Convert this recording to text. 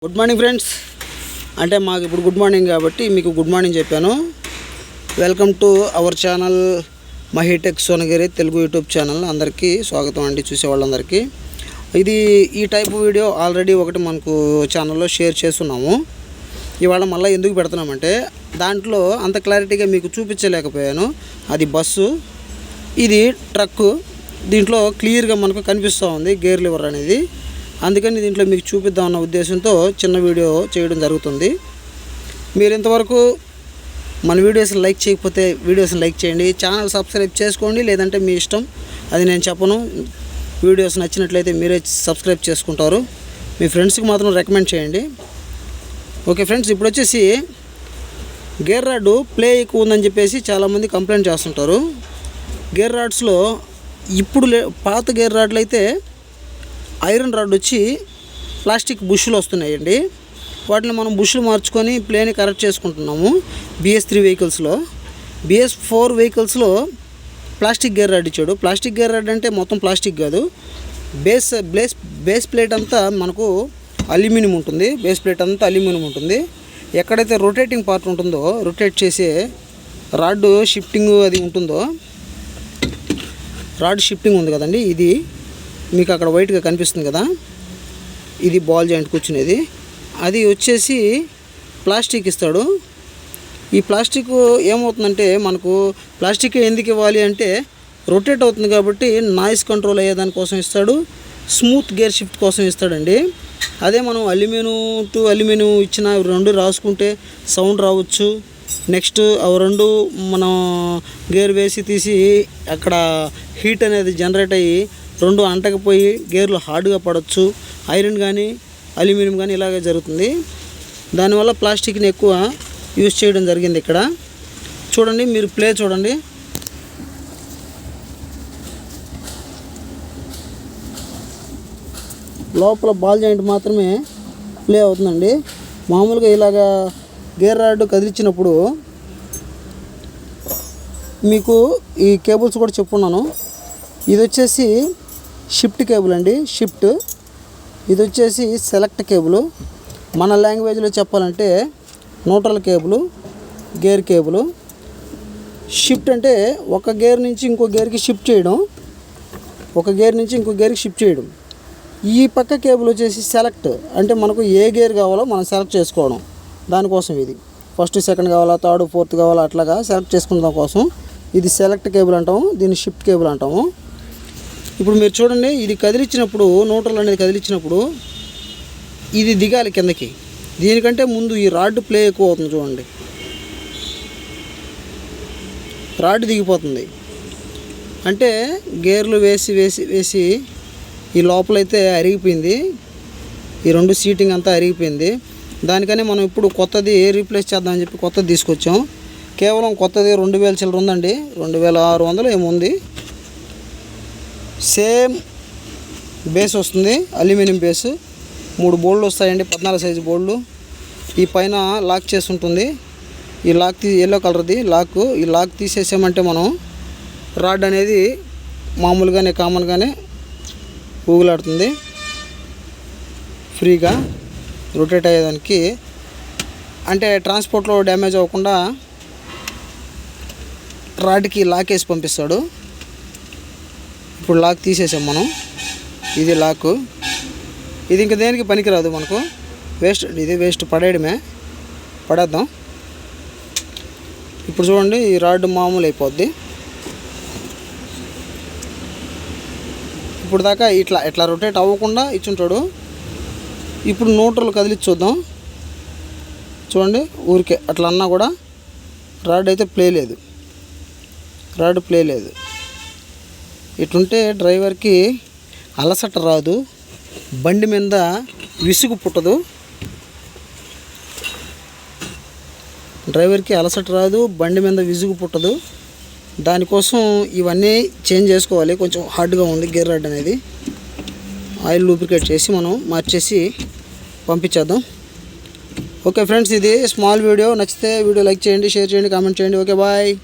Good morning friends. అంటే మాకు ఇప్పుడు గుడ్ మార్నింగ్ కాబట్టి మీకు గుడ్ మార్నింగ్ చెప్పాను. Welcome to our channel Mahitech Sonagiri Telugu YouTube channel. అందరికీ స్వాగతం అండి, చూసేవాళ్ళందరికీ. ఇది ఈ టైప్ వీడియో ఆల్రెడీ ఒకటి మనకు ఛానల్లో షేర్ చేస్తున్నాము. ఇవాళ మళ్ళీ ఎందుకు పెడుతున్నామంటే దాంట్లో అంత క్లారిటీగా మీకు చూపించలేకపోయాను. అది బస్సు, ఇది ట్రక్కు. దీంట్లో క్లియర్గా మనకు కనిపిస్తూ ఉంది గేర్ లివర్ అనేది. అందుకని దీంట్లో మీకు చూపిద్దామన్న ఉద్దేశంతో చిన్న వీడియో చేయడం జరుగుతుంది. మీరు ఇంతవరకు మన వీడియోస్ని లైక్ చేయకపోతే వీడియోస్ని లైక్ చేయండి, ఛానల్ సబ్స్క్రైబ్ చేసుకోండి. లేదంటే మీ ఇష్టం, అది నేను చెప్పను. వీడియోస్ నచ్చినట్లయితే మీరే సబ్స్క్రైబ్ చేసుకుంటారు. మీ ఫ్రెండ్స్కి మాత్రం రికమెండ్ చేయండి. ఓకే ఫ్రెండ్స్, ఇప్పుడు వచ్చేసి గేర్ రాడ్ ప్లే ఎక్కువ ఉందని చెప్పేసి చాలామంది కంప్లైంట్ చేస్తుంటారు. గేర్ రాడ్స్లో ఇప్పుడు పాత గేర్ రాడ్లు అయితే ఐరన్ రాడ్ వచ్చి ప్లాస్టిక్ బుష్లు వస్తున్నాయండి. వాటిని మనం బుష్లు మార్చుకొని ప్లేని కరెక్ట్ చేసుకుంటున్నాము. BS3 వెహికల్స్లో. BS4 వెహికల్స్లో ప్లాస్టిక్ గేర్ రాడ్ ఇచ్చాడు. ప్లాస్టిక్ గేర్ రాడ్ అంటే మొత్తం ప్లాస్టిక్ కాదు, బేస్ ప్లేట్ అంతా మనకు అల్యూమినియం ఉంటుంది. బేస్ ప్లేట్ అంతా అల్యూమినియం ఉంటుంది. ఎక్కడైతే రొటేటింగ్ పార్ట్ ఉంటుందో, రొటేట్ చేసే రాడ్ షిఫ్టింగ్ అది ఉంటుందో, రాడ్ షిఫ్టింగ్ ఉంది కదండి, ఇది మీకు అక్కడ వైట్గా కనిపిస్తుంది కదా, ఇది బాల్ జాయింట్ కూర్చునేది. అది వచ్చేసి ప్లాస్టిక్ ఇస్తాడు. ఈ ప్లాస్టిక్ ఏమవుతుందంటే, మనకు ప్లాస్టిక్ ఎందుకు ఇవ్వాలి అంటే రొటేట్ అవుతుంది కాబట్టి నాయిస్ కంట్రోల్ అయ్యేదానికోసం ఇస్తాడు, స్మూత్ గేర్ షిఫ్ట్ కోసం ఇస్తాడండి. అదే మనం అల్యూమినియం టు అల్యూమినియం ఇచ్చిన రెండు రాసుకుంటే సౌండ్ రావచ్చు. నెక్స్ట్ అవి రెండు మనం గేర్ వేసి తీసి అక్కడ హీట్ అనేది జనరేట్ అయ్యి రెండు అంటకపోయి గేర్లు హార్డ్గా పడవచ్చు. ఐరన్ కానీ అల్యూమినియం కానీ ఇలాగే జరుగుతుంది. దానివల్ల ప్లాస్టిక్ని ఎక్కువ యూజ్ చేయడం జరిగింది. ఇక్కడ చూడండి, మీరు ప్లే చూడండి. లోపల బాల్ జాయింట్ మాత్రమే ప్లే అవుతుందండి. మామూలుగా ఇలాగా గేర్ రాడ్ కదిలించినప్పుడు మీకు ఈ కేబుల్స్ కూడా చెప్పున్నాను. ఇది వచ్చేసి షిఫ్ట్ కేబుల్ అండి, షిఫ్ట్. ఇది వచ్చేసి సెలెక్ట్ కేబుల్. మన లాంగ్వేజ్లో చెప్పాలంటే neutral cable, gear cable. Shift అంటే ఒక గేర్ నుంచి ఇంకో గేర్కి షిఫ్ట్ చేయడం, ఒక గేర్ నుంచి ఇంకో గేర్కి షిఫ్ట్ చేయడం. ఈ పక్క కేబుల్ వచ్చేసి సెలెక్ట్, అంటే మనకు ఏ గేర్ కావాలో మనం సెలెక్ట్ చేసుకోవడం. దానికోసం ఇది ఫస్ట్, సెకండ్ కావాలా, థర్డ్, ఫోర్త్ కావాలా, అట్లాగా సెలెక్ట్ చేసుకునే కోసం ఇది సెలెక్ట్ కేబుల్ అంటాము, దీన్ని షిఫ్ట్ కేబుల్ అంటాము. ఇప్పుడు మీరు చూడండి, ఇది కదిలించినప్పుడు, న్యూట్రల్ అనేది కదిలించినప్పుడు ఇది దిగాలి కిందకి. దీనికంటే ముందు ఈ రాడ్ ప్లే ఎక్కువ అవుతుంది. చూడండి, రాడ్ దిగిపోతుంది. అంటే గేర్లు వేసి వేసి వేసి ఈ లోపలైతే అరిగిపోయింది, ఈ రెండు సీటింగ్ అంతా అరిగిపోయింది. దానికనే మనం ఇప్పుడు కొత్తది రీప్లేస్ చేద్దామని చెప్పి కొత్తది తీసుకొచ్చాం. కేవలం కొత్తది 2000 చిల్లర ఉందండి, 2600 ఏముంది. సేమ్ బేస్ వస్తుంది, అల్యూమినియం బేసు. 3 బోల్డ్లు వస్తాయండి, 14 సైజు బోల్డ్లు. ఈ పైన లాక్ చేసి ఉంటుంది. ఈ లాక్ ఎల్లో కలర్ది లాక్. ఈ లాక్ తీసేసామంటే మనం రాడ్ అనేది మామూలుగానే కామన్గానే ఊగులాడుతుంది, ఫ్రీగా రొటేట్ అయ్యేదానికి. అంటే ట్రాన్స్పోర్ట్లో డ్యామేజ్ అవ్వకుండా రాడ్కి లాక్ వేసి పంపిస్తాడు. ఇప్పుడు లాక్ తీసేసాం మనం, ఇది లాక్. ఇది ఇంకా దేనికి పనికిరాదు మనకు, వేస్ట్. ఇది వేస్ట్, పడేయడమే, పడేద్దాం. ఇప్పుడు చూడండి, ఈ రాడ్ మామూలు అయిపోద్ది. ఇప్పుడు దాకా ఇట్లా రొటేట్ అవ్వకుండా ఇచ్చుంటాడు. ఇప్పుడు న్యూట్రల్ కదిలిచ్చి చూద్దాం. చూడండి, ఊరికే అట్లా అన్నా కూడా రాడ్ అయితే ప్లే లేదు, రాడ్ ప్లే లేదు. ఇటుంటే డ్రైవర్కి అలసట రాదు, బండి మీద విసుగు పుట్టదు. డ్రైవర్కి అలసట రాదు, బండి మీద విసుగు పుట్టదు. దానికోసం ఇవన్నీ చేంజ్ చేసుకోవాలి. కొంచెం హార్డ్గా ఉంది గేర్ రాడ్ అనేది. ఆయిల్ లూబ్రికేట్ చేసి మనం మార్చేసి పంపించేద్దాం. ఓకే ఫ్రెండ్స్, ఇది స్మాల్ వీడియో. నచ్చితే వీడియో లైక్ చేయండి, షేర్ చేయండి, కామెంట్ చేయండి. Okay, bye.